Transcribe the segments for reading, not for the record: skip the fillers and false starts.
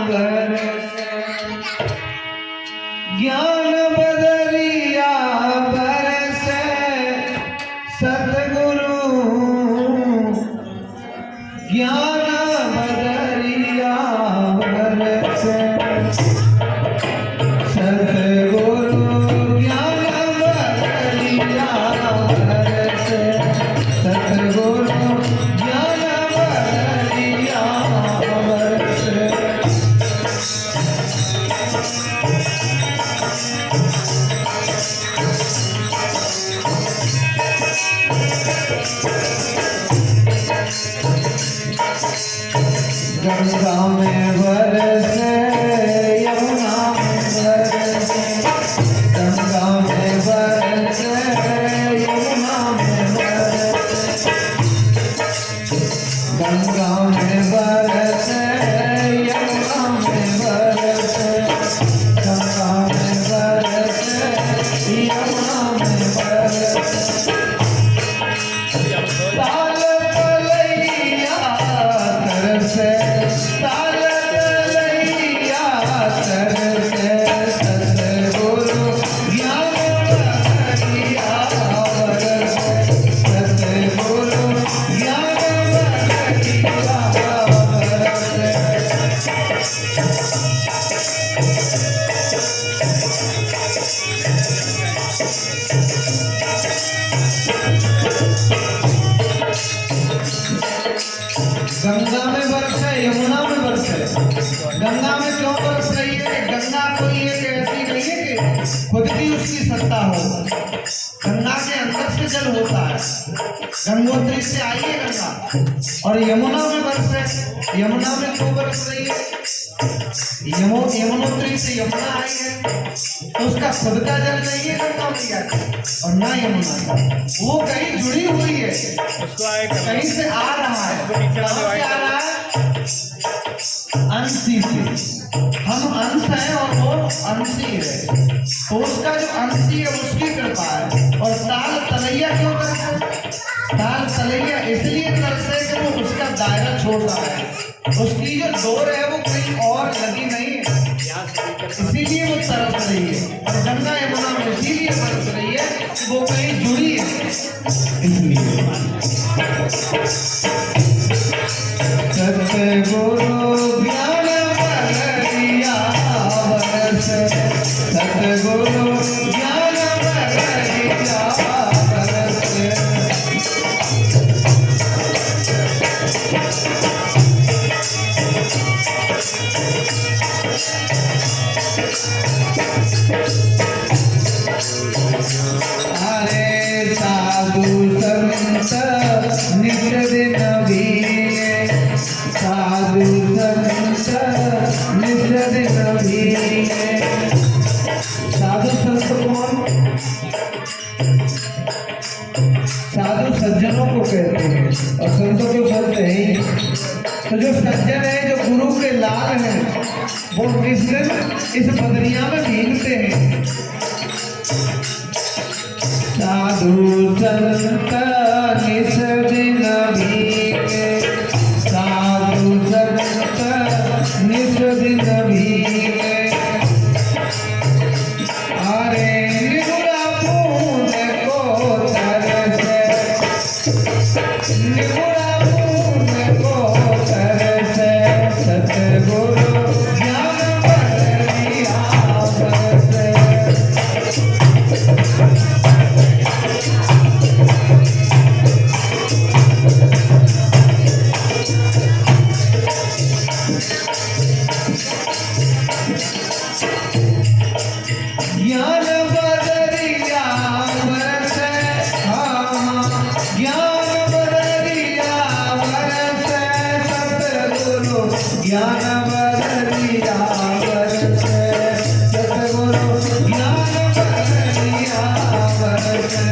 बरसे, ज्ञान बदरिया बरसे, सतगुरु ज्ञान बदरिया बरसे, सतगुरु ज्ञान बदरिया बरसे, सतगुरु ज्ञान बदरिया बरसे। गंगा में बरसे, यमुना में बरसे, गंगा में बरसे, यमुना में बरसे, गंगा में बरसे, यमुना में बरसे, गंगा में बरसे, यमुना में बरसे। ताल तलैया तरसे, ताल तलैया तरसे, सतगुरु ज्ञान बदरिया बरसे, सतगुरु ज्ञान बदरिया बरसे। गंगा में बरसे, यमुना में बरसे। गंगा में क्यों बरस रही है? गंगा कोई एक ऐसी नहीं है कि खुद की उसकी सत्ता हो। गंगा के अंदर से जल होता है, गंगोत्री से आई है गंगा। और यमुना में बरसे, यमुना में क्यों बरस रही है? यमुनोत्री से यमुना आई है, तो उसका खुद का जल नहीं है गंगा मैया का, और ना यमुना का। वो कहीं जुड़ी हुई है, कहीं से आ रहा है। कहाँ से आ रहा है? अंशी से। हम अंश हैं और वो अंशी है, तो उसका जो अंशी है उसकी कृपा है। और ताल तलैया क्यों करते? ताल तलैया इसलिए करते कि वो उसका दायरा छोटा है, उसकी जो डोर है वो कहीं और लगी नहीं है, इसीलिए वो तरस रही है। और गंगा यमुना में इसीलिए बरस रही है कि वो कहीं जुड़ी है, इसलिए। सतगुरु ज्ञान बदरिया बरसे, सतगुरु ज्ञान बदरिया बरसे। अरे साधु संत नित दिन भीगे, साधु संत नित दिन भीगे। साधु संत कौन? साधु सज्जनों को कहते हैं, और संतों को बोलते हैं। तो जो सज्जन है, जो गुरु के लाल हैं, वो किस दिन इस बदरिया में भीगते हैं। साधु संत निस दिन भीगे, साधु संत निस दिन भीगे। अरे निगुरा बूंद को तरसे, निगुरा बूंद को तरसे, सतगुरु ज्ञान बदरिया बरसे। ज्ञान बदरिया बरसे, ज्ञान बदरिया बरसे, सतगुरु ज्ञान बदरिया बरसे, सतगुरु ज्ञान बदरिया बरसे।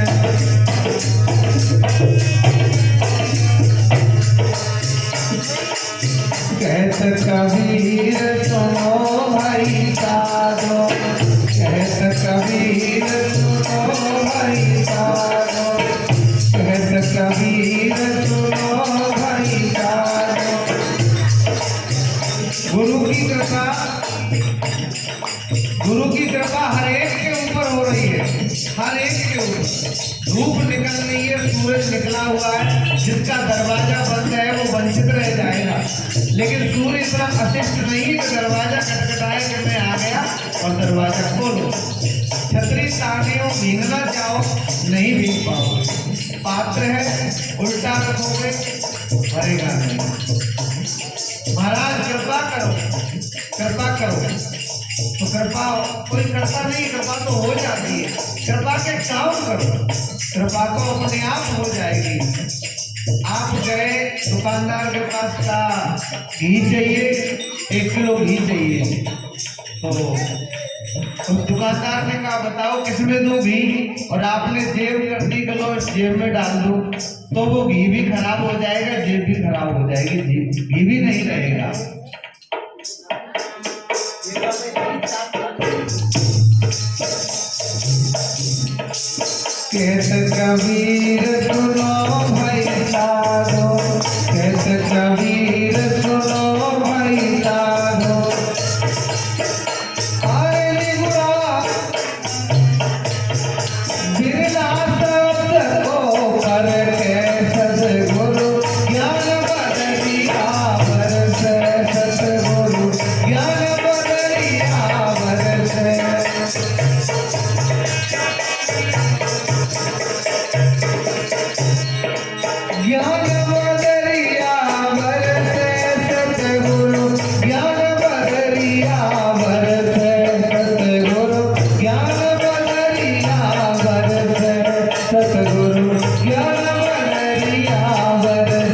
कहत कबीर सुनो भाई साधो, कहत कबीर सुनो भाई साधो, कहत कबीर सुनो भाई साधो। गुरु की कृपा, गुरु की कृपा हर एक के ऊपर हो रही है, हर एक के ऊपर। धूप निकल रही है, सूरज निकला हुआ है, जिसका दरवाजा बंद है वो वंचित रह जाएगा। लेकिन सूर्य इतना अशिष्ट नहीं है कि दरवाजा खटखटाए कि मैं आ गया और दरवाजा खोलो। छतरी ताने हो, भीगना चाहो नहीं भीग पाओगे। पात्र है उल्टा रखोगे भरेगा नहीं। महाराज कृपा करो, कृपा करो। तो कृपा कोई करता नहीं, कृपा तो हो जाती है। कृपा के काम करो, कृपा तो अपने आप हो जाएगी। आप गए दुकानदार के पास का घी चाहिए, 1 किलो घी चाहिए, तो दुकानदार ने कहा बताओ किसमें दूं घी, और आपने जेब कर दी, चलो जेब में डाल दो, तो वो घी भी खराब हो जाएगा, जेब भी खराब हो जाएगी, घी भी नहीं रहेगा। कहत कबीर सुनो भाई साधो, कहत कबीर सुनो भाई साधो। अरे निगुरा बिरला शब्द को करके सतगुरु ज्ञान बदलिया बरसे, सतगुरु ज्ञान बदलिया बरसे। ज्ञान बदलिया बरसे, सतगुरु ज्ञान बदलिया बरसे, सतगुरु ज्ञान बदलिया बरसे, सतगुरु ज्ञान बदलिया बरसे,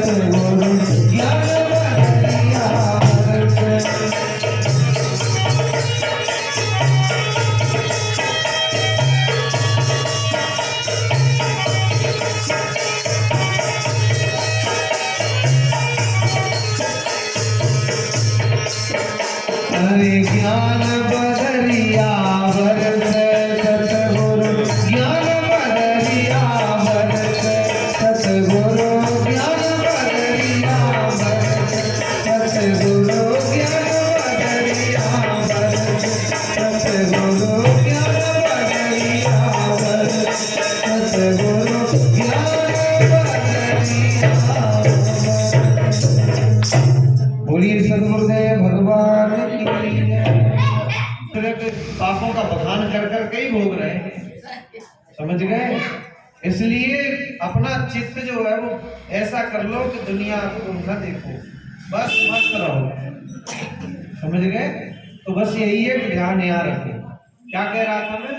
सतगुरु ज्ञान बदलिया बरसे। अरे ज्ञान बदलिया बरसे, सतगुरु ज्ञान बदलिया बरसे, सतगुरु ज्ञान बदलिया बरसे, सतगुरु ज्ञान बदलिया बरसे, सतगुरु ज्ञान बदलिया बरसे, सतगुरु ज्ञान बदलिया बरसे। बोलिए सदगुरुदेव भगवान की जय। पापों का बखान कर कर कई भोग रहे हैं, समझ गए। इसलिए अपना चित्त जो है वो ऐसा कर लो कि दुनिया को न देखो, बस मस्त रहो, समझ गए। तो बस यही है कि ध्यान यहाँ रखें। क्या कह रहा था मैं?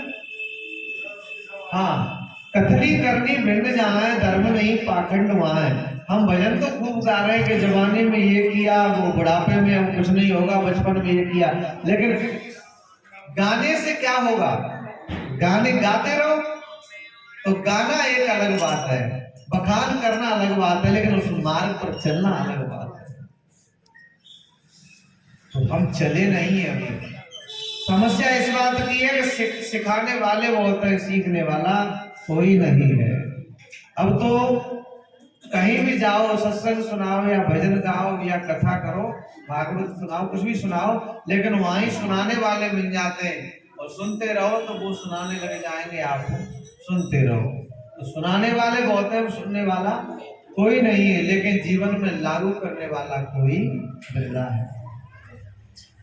हाँ, कथनी करनी भिंड जाए, धर्म नहीं पाखंड वहां है। हम भजन तो खूब गा रहे हैं कि जवानी में ये किया, वो बुढ़ापे में कुछ नहीं होगा, बचपन में ये किया, लेकिन गाने से क्या होगा? गाने गाते रहो तो गाना एक अलग बात है, बखान करना अलग बात है, लेकिन उस मार्ग पर चलना अलग बात है। तो हम चले नहीं है अभी। समस्या इस बात की है कि सिखाने वाले बहुत है, सीखने वाला कोई नहीं है। अब तो कहीं भी जाओ, सत्संग सुनाओ या भजन गाओ या कथा करो, भागवत सुनाओ, कुछ भी सुनाओ, लेकिन वहीं सुनाने वाले मिल जाते हैं और सुनते रहो तो वो सुनाने लग जाएंगे, आपको सुनते रहो। तो सुनाने वाले बहुत है, सुनने वाला कोई नहीं है, लेकिन जीवन में लागू करने वाला कोई बिरला है।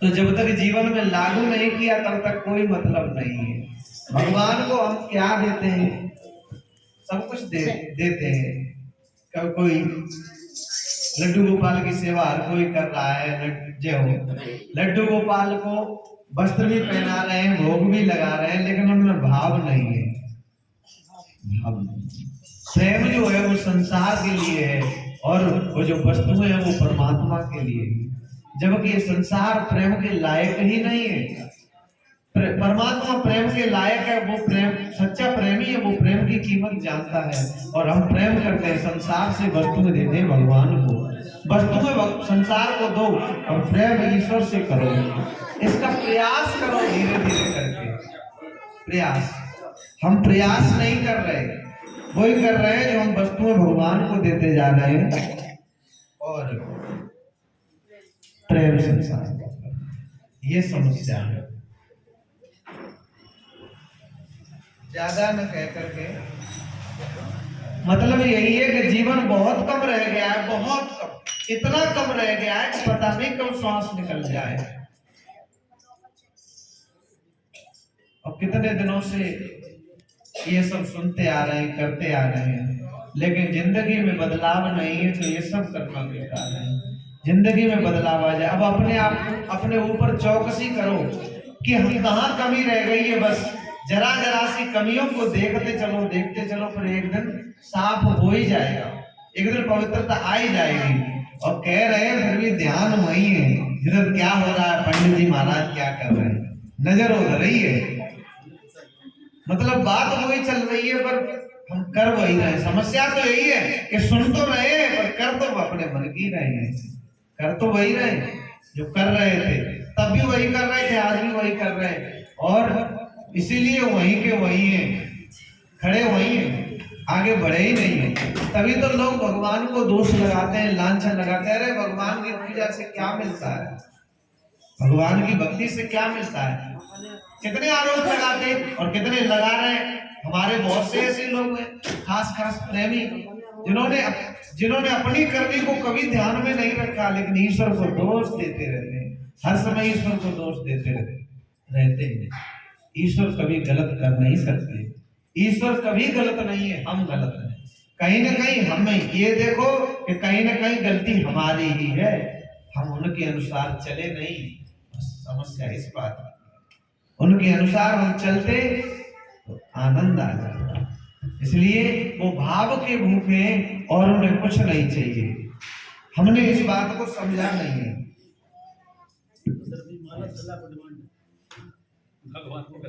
तो जब तक जीवन में लागू नहीं किया तब तक कोई मतलब नहीं है। भगवान को हम क्या देते हैं? सब कुछ देते हैं। कोई लड्डू गोपाल की सेवा हर कोई कर रहा है, जय हो। लड्डू गोपाल को वस्त्र भी पहना रहे हैं, भोग भी लगा रहे हैं, लेकिन उनमें भाव नहीं है। भाव प्रेम जो है वो संसार के लिए है और वो जो वस्तुएं है वो परमात्मा के लिए है। जबकि ये संसार प्रेम के लायक ही नहीं है। परमात्मा प्रेम के लायक है, वो प्रेम सच्चा प्रेमी है, वो प्रेम की कीमत जानता है। और हम प्रेम करते हैं, संसार से वस्तुएं देते हैं भगवान को, वस्तुएं संसार को दो और प्रेम ईश्वर से करो। इसका प्रयास करो धीरे धीरे करके। प्रयास हम प्रयास नहीं कर रहे, वही कर रहे हैं जो हम वस्तुएं भगवान को देते जा रहे हैं। और प्रेम संसार, ये समस्या है। ज्यादा न कह करके मतलब यही है कि जीवन बहुत कम रह गया है, बहुत कम, इतना कम रह गया है कि पता नहीं कब श्वास निकल जाए। और कितने दिनों से ये सब सुनते आ रहे हैं, करते आ रहे हैं, लेकिन जिंदगी में बदलाव नहीं है तो ये सब करना बेकार है। जिंदगी में बदलाव आ जाए। अब अपने आप अपने ऊपर चौकसी करो कि हम कहाँ कमी रह गई है। बस जरा जरा सी कमियों को देखते चलो, फिर एक दिन साफ हो ही जाएगा, एक दिन पवित्रता आ ही जाएगी। और कह रहे हैं फिर भी ध्यान वही है, इधर क्या हो रहा है, पंडित जी महाराज क्या कर रहे हैं, नजर उधर ही है। मतलब बात वही चल रही है पर हम कर वही रहे। समस्या तो यही है कि सुन तो रहे हैं पर कर तो अपने मन की रहे हैं। कर तो वही रहे जो कर रहे थे, तब भी वही कर रहे थे, आज भी वही कर रहे हैं, और इसीलिए वही के वही हैं, खड़े वही हैं, आगे बढ़े ही नहीं है। तभी तो लोग भगवान को दोष लगाते हैं, लांछन लगाते हैं। अरे भगवान की पूजा से क्या मिलता है, भगवान की भक्ति से क्या मिलता है? कितने आरोप लगाते और कितने लगा रहे हैं। हमारे बहुत से ऐसे लोग हैं, खास प्रेमी, जिन्होंने अपनी करनी को कभी ध्यान में नहीं रखा, लेकिन ईश्वर को दोष देते रहते हैं, हर समय ईश्वर को दोष देते रहते हैं। ईश्वर कभी गलत कर नहीं सकते, ईश्वर कभी गलत नहीं है, हम गलत हैं। कहीं ना कहीं हमें ये देखो कि कहीं ना कहीं गलती हमारी ही है, हम उनके अनुसार चले नहीं। समस्या इस बात की, उनके अनुसार हम चलते तो आनंद आ जाता। इसलिए वो भाव के भूखे और उन्हें कुछ नहीं चाहिए। हमने इस बात को समझा नहीं है। भगवान को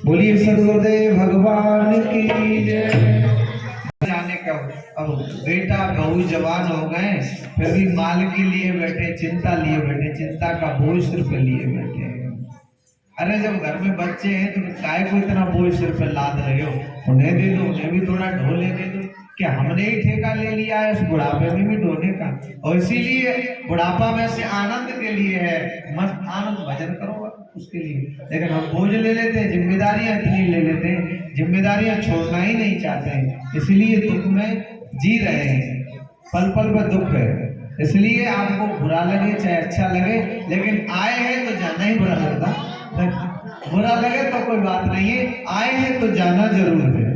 बोलिए सदगुरुदेव भगवान की जय। जाने का अब बेटा बहू जवान हो गए, फिर भी माल के लिए बैठे, चिंता लिए बैठे, चिंता का बोझ सिर पे लिए बैठे। अरे जब घर में बच्चे हैं तो काय को इतना बोझ सिर पे लाद रहे हो? उन्हें दे दो, उन्हें भी थोड़ा ढोले दे दो। क्या हमने ही ठेका ले लिया है इस बुढ़ापे में भी ढोने का? और इसीलिए बुढ़ापा में से आनंद के लिए है, मस्त आनंद भजन करो उसके लिए। लेकिन हम बोझ ले लेते हैं, जिम्मेदारियां इतनी ले लेते हैं, जिम्मेदारियां छोड़ना ही नहीं चाहते हैं, इसलिए दुख में जी रहे हैं, पल पल में दुख है। इसलिए आपको बुरा लगे चाहे अच्छा लगे, लेकिन आए हैं तो जाना ही बुरा लगता। बुरा लगे तो कोई बात नहीं है, आए हैं तो जाना जरूर है।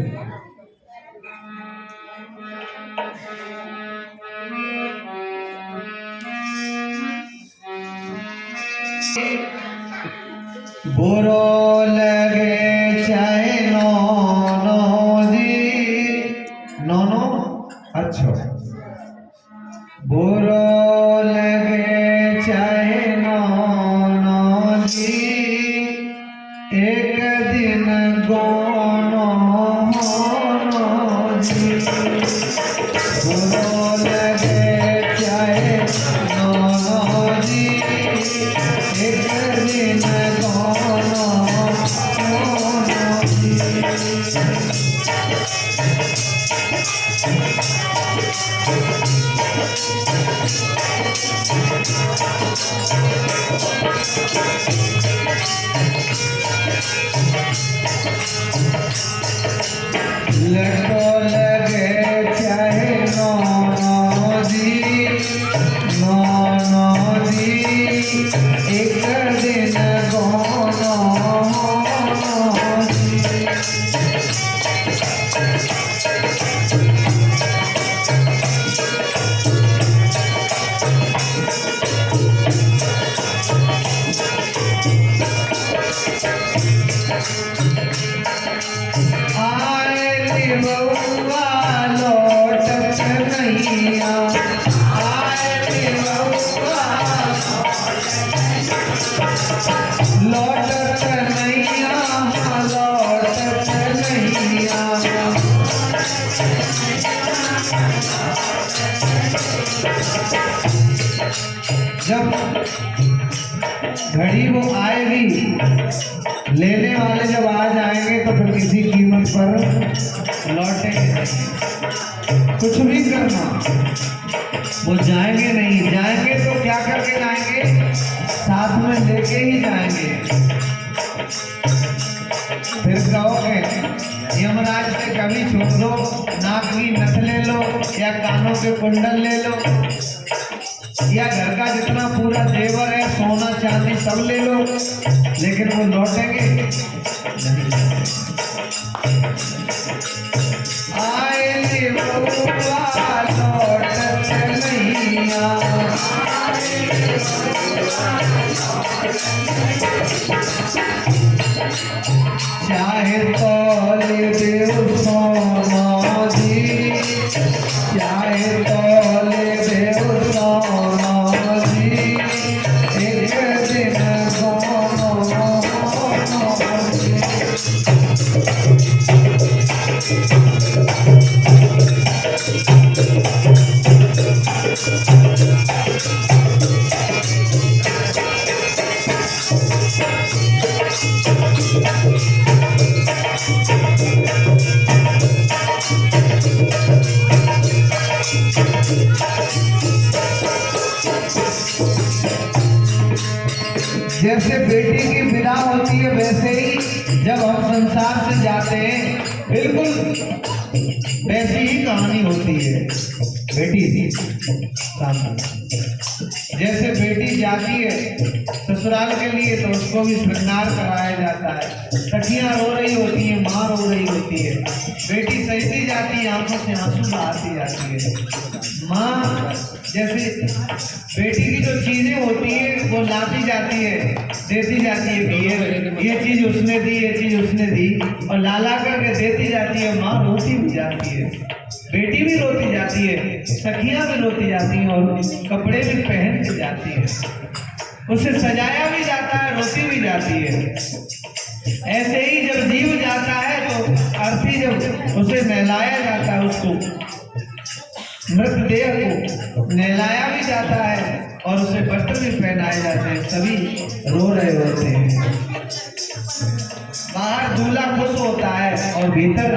बुरो लगे चाहे नौनो जी, नौनो अच्छा, बुरो लगे चाहे नौनो जी, एक दिन गोनो होनो जी। बुरो लगे चाहे नौनो जी, एक दिन गोनो होनो जी। लटो लगे चाहे नौनो जी, नौनो जी, एक दिन गोनो होनो जी। बउआ लौटत नैया, आए बउआ लौटत नैया, लौटत नैया। जब घड़ी वो आएगी, लेने वाले जब आ जाएंगे तो फिर किसी कीमत पर लौटेंगे। कुछ भी करना, वो जाएंगे नहीं, जाएंगे तो क्या करके जाएंगे? साथ में लेके ही जाएंगे। फिर कहोगे यमराज से कभी छूट लो, नाक की नथ ले लो या कानों के कुंडल ले लो या घर का जितना पूरा जेवर है, सोना चांदी सब ले लो, लेकिन वो लौटेंगे नहीं। आए बउआ लौटत नैया, चाहे तौल देव सोना जी, चाहे तोले देव सोनो जी, एक दिन सोनो जी। जैसे बेटी की विदा होती है वैसे ही जब हम संसार से जाते हैं, बिल्कुल वैसी ही कहानी होती है। बेटी थी सामने, जैसे बेटी जाती है ससुराल के लिए तो उसको भी श्रृंगार कराया जाता है। सखियां रो रही होती हैं, माँ रो रही होती है, बेटी सहती जाती है, आंखों से आंसू बहाती जाती है। माँ जैसे बेटी की जो चीजें होती है वो लाती जाती है, देती जाती है कि ये चीज उसने दी, ये चीज उसने दी, और ला करके देती जाती है। माँ रोती भी जाती है, बेटी भी रोती जाती है, सखियां भी रोती जाती हैं और कपड़े भी पहन के जाती है। उसे सजाया भी जाता है, रोती भी जाती है। ऐसे ही जब जीव जाता है तो अर्थी जब उसे नहलाया जाता है, उसको मृतदेह को नहलाया भी जाता है और उसे वस्त्र भी पहनाए जाते हैं। सभी रो रहे होते हैं। बाहर दूल्हा खुश होता है और भीतर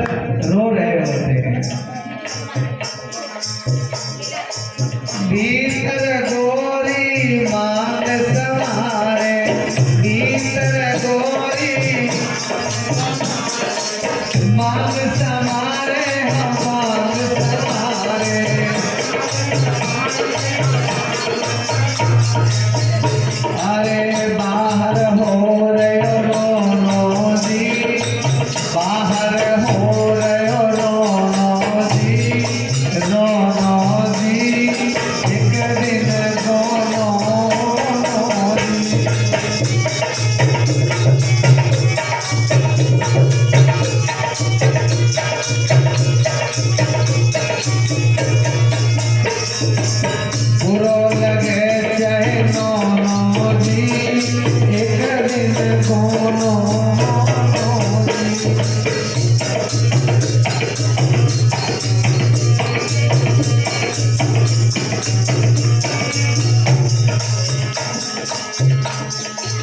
रो रहे होते हैं। भीतर गोरी मांग समारे, भीतर गोरी मांग समारे, हम मांग समारे। अरे बाहर हो रहे रोनो जी, बाहर हो रहे रोनो जी, रोनो जी, एक दिन रोनो जी। बुरो लगे चाहे नो जी, एक दिन कोनो जी।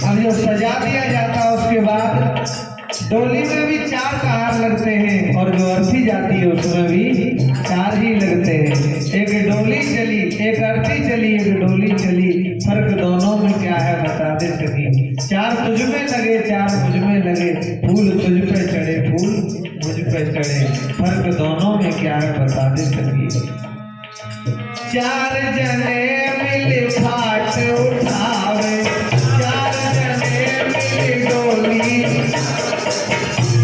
अब जो सजा दिया जाता है उसके बाद डोली में भी 4 कहार लगते हैं और जो अर्थी जाती है उसमें भी 4 ही लगते हैं। एक डोली चली, एक अर्थी चली, एक डोली चली, फर्क दोनों में क्या है बता दे सकी। 4 तुझ में लगे, 4 मुझ में लगे, फूल तुझ पे चढ़े, फूल मुझ पे चढ़े, फर्क दोनों में क्या है बता दे सकी। 4 जने मिल फाट उठावे, 4 जने मिल डोली,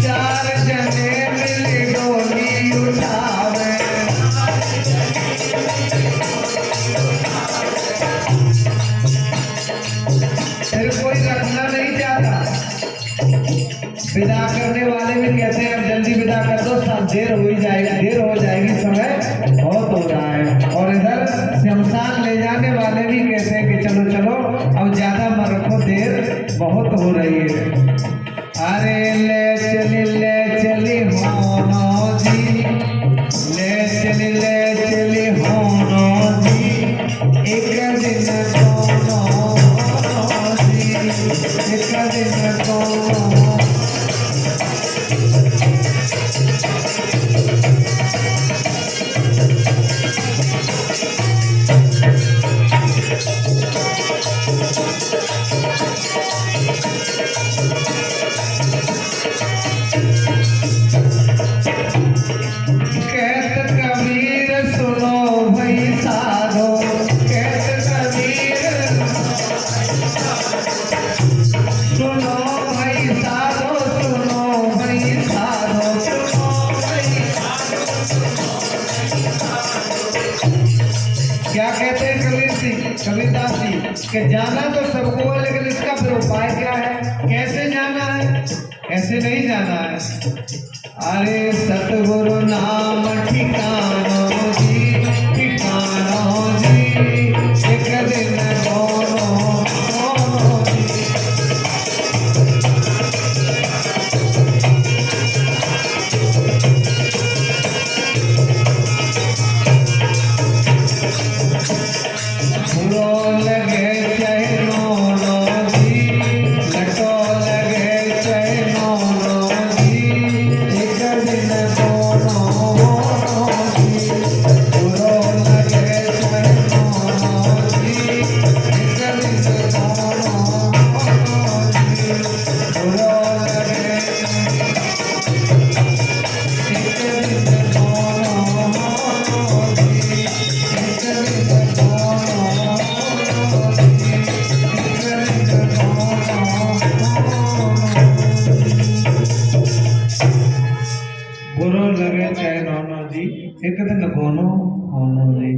4 जने मिल डोली उठावे। फिर कोई रखना नहीं चाहता, विदा करने वाले भी कहते हैं अब जल्दी विदा कर दो, सब देर हो जाएगी, समय बहुत हो रहा है। और इधर शमशान ले जाने वाले भी कहते हैं कि चलो चलो अब ज्यादा मत रखो, देर बहुत हो रही है। अरे ले चली होनो जी, ले चली होनो जी, एक दिन कोनो जी, एक दिन कोनो। कहत कबीर सुनो भई साधो, कहत कबीर सुनो भई साधो, सुनो भई साधो, सुनो भई क्या कहते हैं कबीरदास जी कि जाना तो सबको है, लेकिन इसका फिर उपाय क्या है, कैसे जाना है, कैसे नहीं जाना है। अरे सतगुरु नाम ठिकानो एक दिन कोनो होनो नहीं।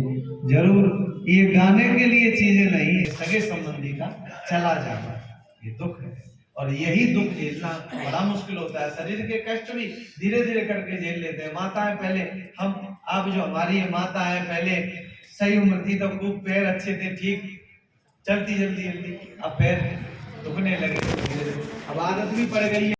जरूर ये गाने के लिए चीजें नहीं है, सगे संबंधी का चला जाना ये दुख है, और यही दुख झेलना बड़ा मुश्किल होता है। शरीर के कष्ट भी धीरे धीरे करके झेल लेते हैं। माताएं पहले, हम आप जो हमारी माता है, पहले सही उम्र थी तो खूब पैर अच्छे थे, ठीक चलती जल्दी जल्दी, अब पैर दुखने लगे, अब आदत भी पड़ गई है।